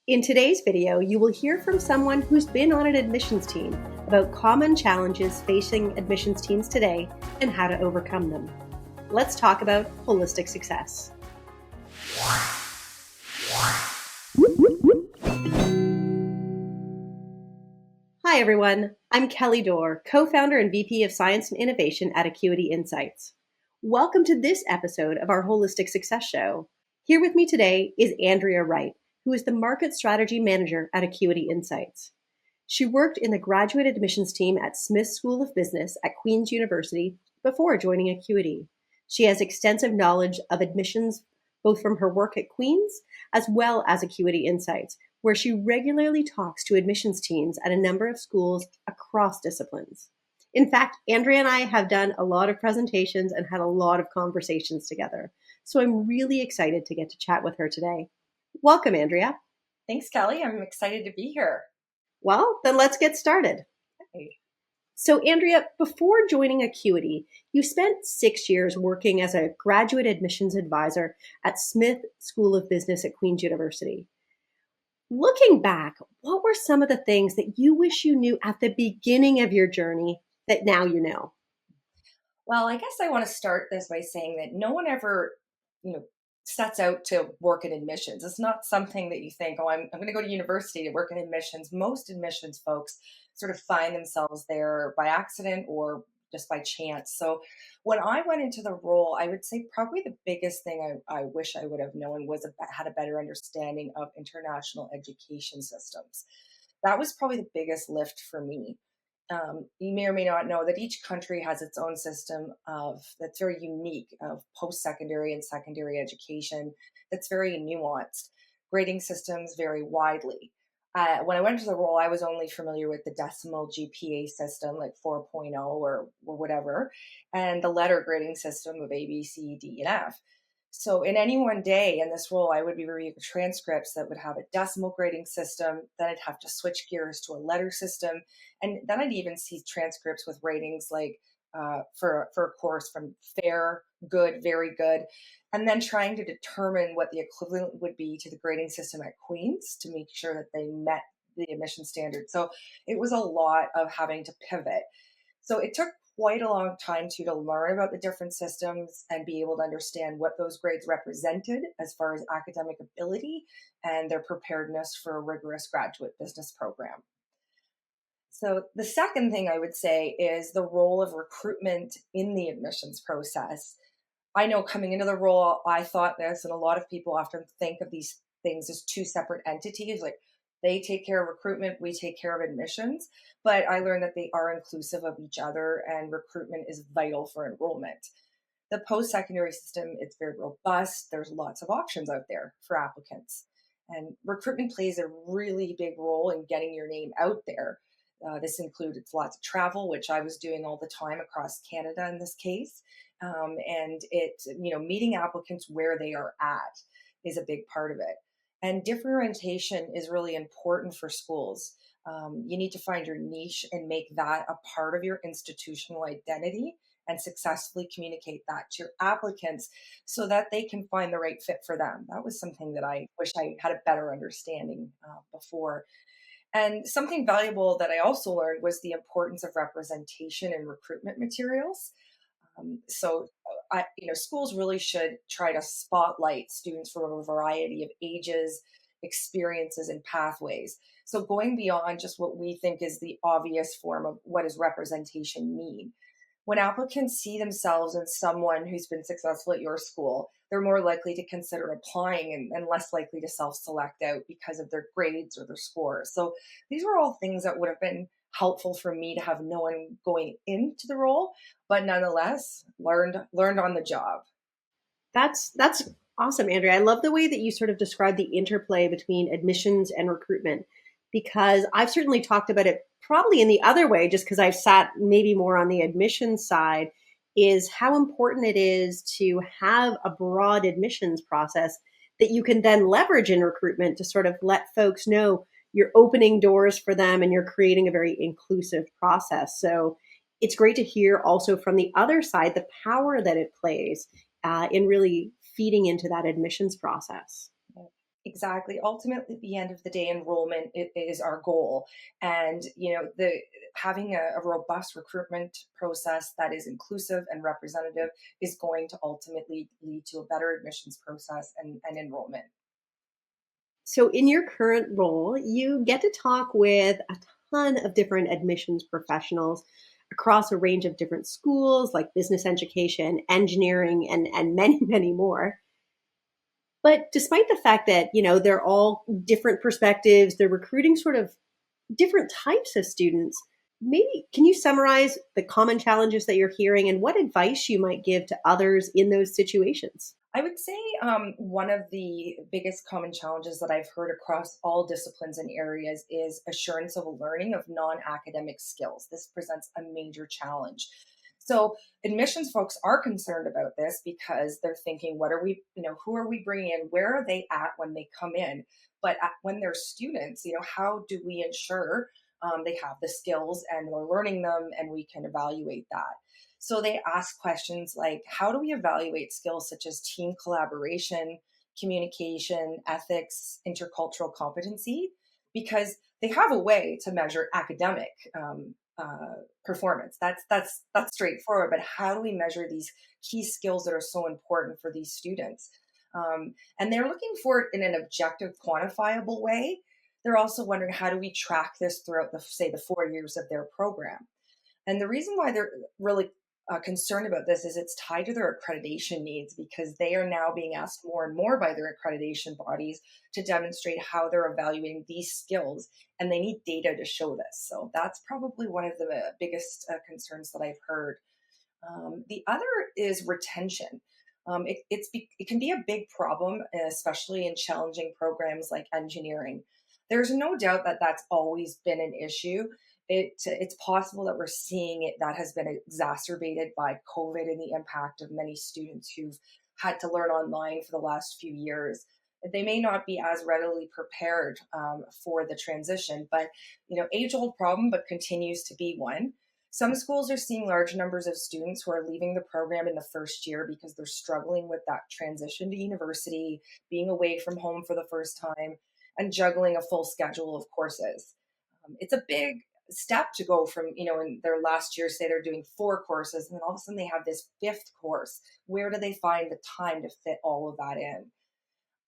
In today's video, you will hear from someone who's been on an admissions team about common challenges facing admissions teams today and how to overcome them. Let's talk about holistic success. Hi everyone, I'm Kelly Dore, co-founder and VP of Science and Innovation at Acuity Insights. Welcome to this episode of our Holistic Success Show. Here with me today is Andrea Wright, who is the Market Strategy Manager at Acuity Insights. She worked in the graduate admissions team at Smith School of Business at Queen's University before joining Acuity. She has extensive knowledge of admissions, both from her work at Queen's as well as Acuity Insights, where she regularly talks to admissions teams at a number of schools across disciplines. In fact, Andrea and I have done a lot of presentations and had a lot of conversations together. So I'm really excited to get to chat with her today. Welcome, Andrea. Thanks, Kelly. I'm excited to be here. Well, then let's get started. Okay. So, Andrea, before joining Acuity, you spent 6 years working as a graduate admissions advisor at Smith School of Business at Queen's University. Looking back, what were some of the things that you wish you knew at the beginning of your journey that now you know? Well, I guess I want to start this by saying that no one ever, sets out to work in admissions. It's not something that you think, oh, I'm going to go to university to work in admissions. Most admissions folks sort of find themselves there by accident or just by chance. So when I went into the role, I would say probably the biggest thing I wish I would have known was had a better understanding of international education systems. That was probably the biggest lift for me. You may or may not know that each country has its own system that's very unique of post-secondary and secondary education that's very nuanced. Grading systems vary widely. When I went into the role, I was only familiar with the decimal GPA system, like 4.0 or whatever, and the letter grading system of A, B, C, D, and F. So in any one day in this role, I would be reviewing transcripts that would have a decimal grading system. Then I'd have to switch gears to a letter system. And then I'd even see transcripts with ratings like for a course from fair, good, very good. And then trying to determine what the equivalent would be to the grading system at Queen's to make sure that they met the admission standard. So it was a lot of having to pivot. So it took quite a long time to learn about the different systems and be able to understand what those grades represented as far as academic ability and their preparedness for a rigorous graduate business program. So the second thing I would say is the role of recruitment in the admissions process. I know coming into the role, I thought this, and a lot of people often think of these things as two separate entities, like they take care of recruitment, we take care of admissions. But I learned that they are inclusive of each other and recruitment is vital for enrollment. The post-secondary system, it's very robust. There's lots of options out there for applicants. And recruitment plays a really big role in getting your name out there. This included lots of travel, which I was doing all the time across Canada in this case. And meeting applicants where they are at is a big part of it. And differentiation is really important for schools. You need to find your niche and make that a part of your institutional identity and successfully communicate that to your applicants so that they can find the right fit for them. That was something that I wish I had a better understanding before. And something valuable that I also learned was the importance of representation in recruitment materials. Schools really should try to spotlight students from a variety of ages, experiences, and pathways. So going beyond just what we think is the obvious form of what does representation mean. When applicants see themselves in someone who's been successful at your school, they're more likely to consider applying and less likely to self-select out because of their grades or their scores. So these were all things that would have been helpful for me to have known going into the role, but nonetheless learned on the job. That's awesome, Andrea. I love the way that you sort of describe the interplay between admissions and recruitment, because I've certainly talked about it probably in the other way, just because I've sat maybe more on the admissions side, is how important it is to have a broad admissions process that you can then leverage in recruitment to sort of let folks know you're opening doors for them and you're creating a very inclusive process. So it's great to hear also from the other side the power that it plays in really feeding into that admissions process. Exactly. Ultimately, at the end of the day, enrollment is our goal, and the having a robust recruitment process that is inclusive and representative is going to ultimately lead to a better admissions process and enrollment. So, in your current role, you get to talk with a ton of different admissions professionals across a range of different schools like business education, engineering, and many, many more. But despite the fact that, they're all different perspectives, they're recruiting sort of different types of students. Maybe can you summarize the common challenges that you're hearing and what advice you might give to others in those situations? I would say one of the biggest common challenges that I've heard across all disciplines and areas is assurance of learning of non academic skills. This presents a major challenge. So, admissions folks are concerned about this because they're thinking, what are we, who are we bringing in? Where are they at when they come in? But when they're students, how do we ensure they have the skills and we're learning them and we can evaluate that? So they ask questions like, how do we evaluate skills such as team collaboration, communication, ethics, intercultural competency? Because they have a way to measure academic performance. That's straightforward. But how do we measure these key skills that are so important for these students? And they're looking for it in an objective, quantifiable way. They're also wondering, how do we track this throughout the 4 years of their program? And the reason why they're really concerned about this is it's tied to their accreditation needs, because they are now being asked more and more by their accreditation bodies to demonstrate how they're evaluating these skills, and they need data to show this. So that's probably one of the biggest concerns that I've heard. The other is retention. It can be a big problem, especially in challenging programs like engineering. There's no doubt that that's always been an issue. It's possible that we're seeing it that has been exacerbated by COVID and the impact of many students who've had to learn online for the last few years. They may not be as readily prepared for the transition, but age old problem, but continues to be one. Some schools are seeing large numbers of students who are leaving the program in the first year because they're struggling with that transition to university, being away from home for the first time, and juggling a full schedule of courses. It's a big step to go from, in their last year, say they're doing 4 courses, and then all of a sudden they have this fifth course. Where do they find the time to fit all of that in?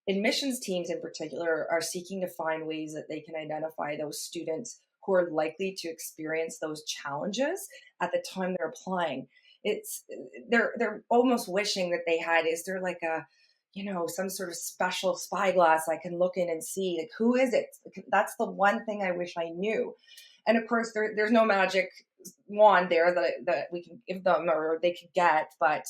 Admissions teams in particular are seeking to find ways that they can identify those students who are likely to experience those challenges at the time they're applying. It's they're almost wishing that they had, is there like a some sort of special spyglass I can look in and see, like, who is it? That's the one thing I wish I knew. And of course there's no magic wand there that we can give them or they could get, but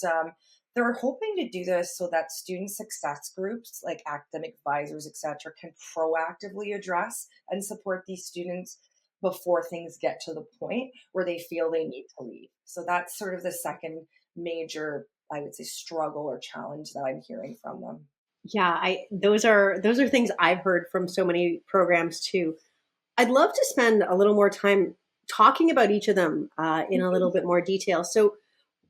they're hoping to do this so that student success groups like academic advisors, etc., can proactively address and support these students before things get to the point where they feel they need to leave. So that's sort of the second major, I would say, struggle or challenge that I'm hearing from them. Yeah, I those are things I've heard from so many programs too. I'd love to spend a little more time talking about each of them in a little bit more detail. So,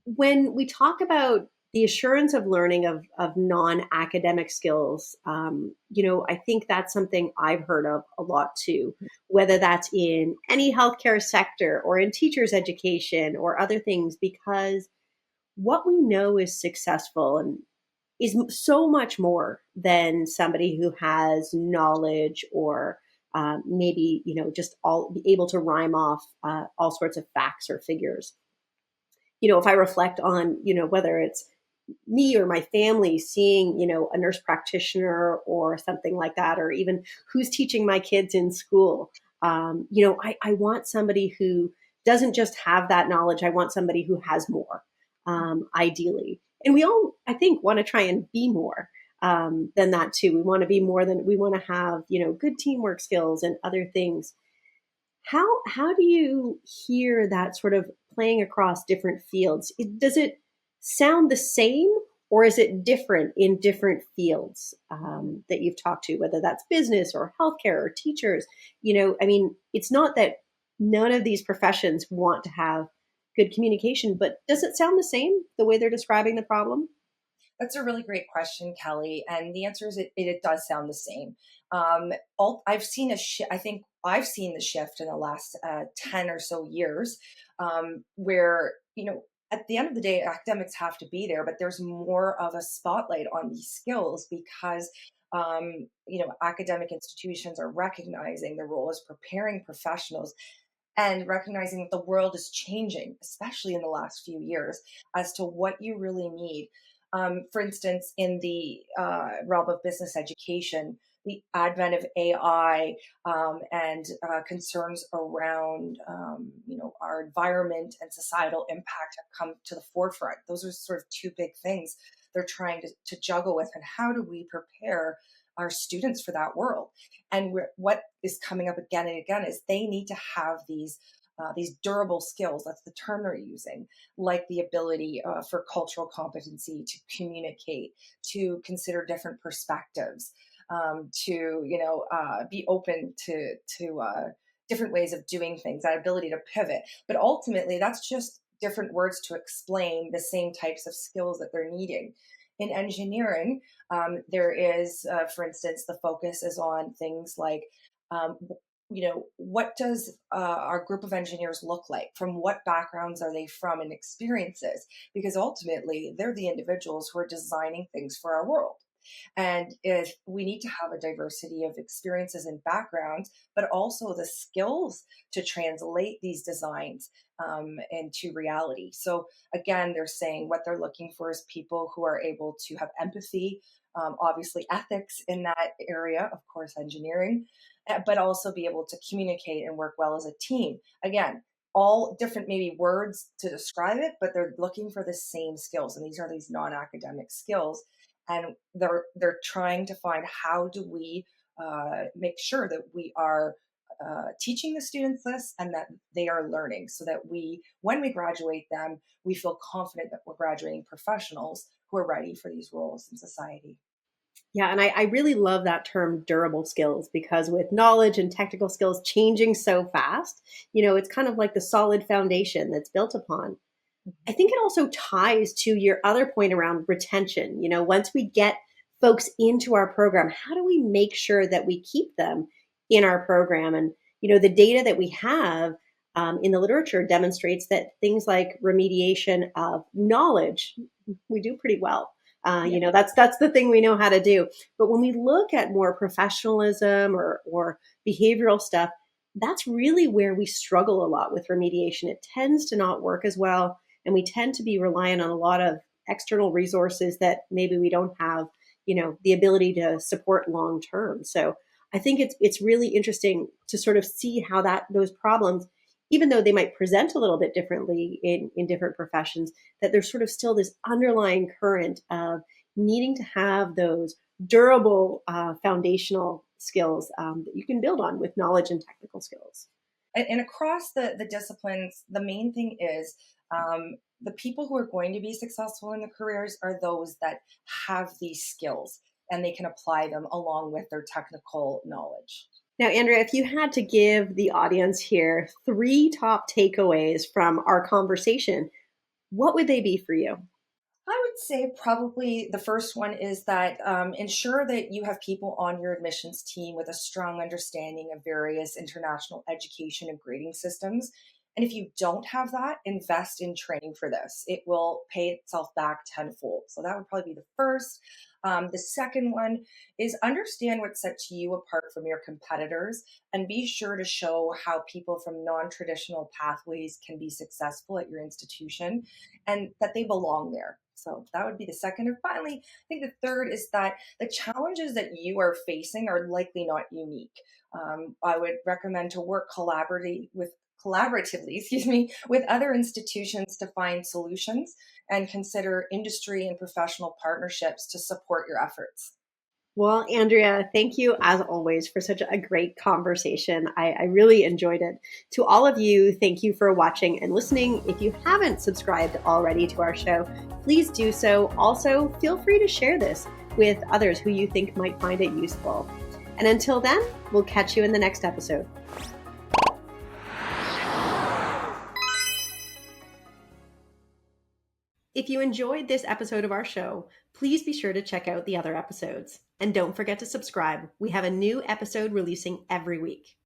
when we talk about the assurance of learning of non-academic skills, I think that's something I've heard of a lot too, whether that's in any healthcare sector or in teachers education or other things, because what we know is successful and is so much more than somebody who has knowledge or maybe just all be able to rhyme off all sorts of facts or figures. If I reflect on whether it's me or my family seeing a nurse practitioner or something like that, or even who's teaching my kids in school, I want somebody who doesn't just have that knowledge. I want somebody who has more, ideally. And we all, I think, want to try and be more than that too. We want to be more than we want to have, good teamwork skills and other things. How do you hear that sort of playing across different fields? Does it sound the same, or is it different in different fields that you've talked to, whether that's business or healthcare or teachers? I mean, it's not that none of these professions want to have good communication, but does it sound the same the way they're describing the problem? That's a really great question, Kelly. And the answer is it does sound the same. I've seen I think I've seen the shift in the last 10 or so years, where, at the end of the day, academics have to be there, but there's more of a spotlight on these skills because, academic institutions are recognizing the role as preparing professionals and recognizing that the world is changing, especially in the last few years, as to what you really need. For instance, in the realm of business education, the advent of AI and concerns around, our environment and societal impact have come to the forefront. Those are sort of two big things they're trying to juggle with. And how do we prepare our students for that world? And what is coming up again and again is they need to have these durable skills. That's the term they're using, like the ability for cultural competency, to communicate, to consider different perspectives, to be open to different ways of doing things. That ability to pivot, but ultimately, that's just different words to explain the same types of skills that they're needing. In engineering, there is, for instance, the focus is on things like, what does our group of engineers look like? From what backgrounds are they from and experiences? Because ultimately, they're the individuals who are designing things for our world. And if we need to have a diversity of experiences and backgrounds, but also the skills to translate these designs into reality. So again, they're saying what they're looking for is people who are able to have empathy, obviously ethics in that area, of course, engineering, but also be able to communicate and work well as a team. Again, all different maybe words to describe it, but they're looking for the same skills. And these are these non-academic skills. And they're trying to find, how do we make sure that we are teaching the students this and that they are learning, so that when we graduate them, we feel confident that we're graduating professionals who are ready for these roles in society. Yeah, and I really love that term durable skills, because with knowledge and technical skills changing so fast, it's kind of like the solid foundation that's built upon. I think it also ties to your other point around retention. Once we get folks into our program, how do we make sure that we keep them in our program? And, the data that we have in the literature demonstrates that things like remediation of knowledge, we do pretty well. That's the thing we know how to do. But when we look at more professionalism or behavioral stuff, that's really where we struggle a lot with remediation. It tends to not work as well. And we tend to be reliant on a lot of external resources that maybe we don't have, the ability to support long term. So I think it's really interesting to sort of see how those problems, even though they might present a little bit differently in different professions, that there's sort of still this underlying current of needing to have those durable foundational skills that you can build on with knowledge and technical skills. And across the disciplines, the main thing is, the people who are going to be successful in their careers are those that have these skills and they can apply them along with their technical knowledge. Now, Andrea, if you had to give the audience here 3 top takeaways from our conversation, what would they be for you? I would say probably the first one is that ensure that you have people on your admissions team with a strong understanding of various international education and grading systems. And if you don't have that, invest in training for this. It will pay itself back tenfold. So that would probably be the first. The second one is understand what sets you apart from your competitors, and be sure to show how people from non-traditional pathways can be successful at your institution and that they belong there. So that would be the second. And finally, I think the third is that the challenges that you are facing are likely not unique. I would recommend to work collaboratively, with other institutions to find solutions, and consider industry and professional partnerships to support your efforts. Well, Andrea, thank you as always for such a great conversation. I really enjoyed it. To all of you, thank you for watching and listening. If you haven't subscribed already to our show, please do so. Also, feel free to share this with others who you think might find it useful. And until then, we'll catch you in the next episode. If you enjoyed this episode of our show, please be sure to check out the other episodes. And don't forget to subscribe. We have a new episode releasing every week.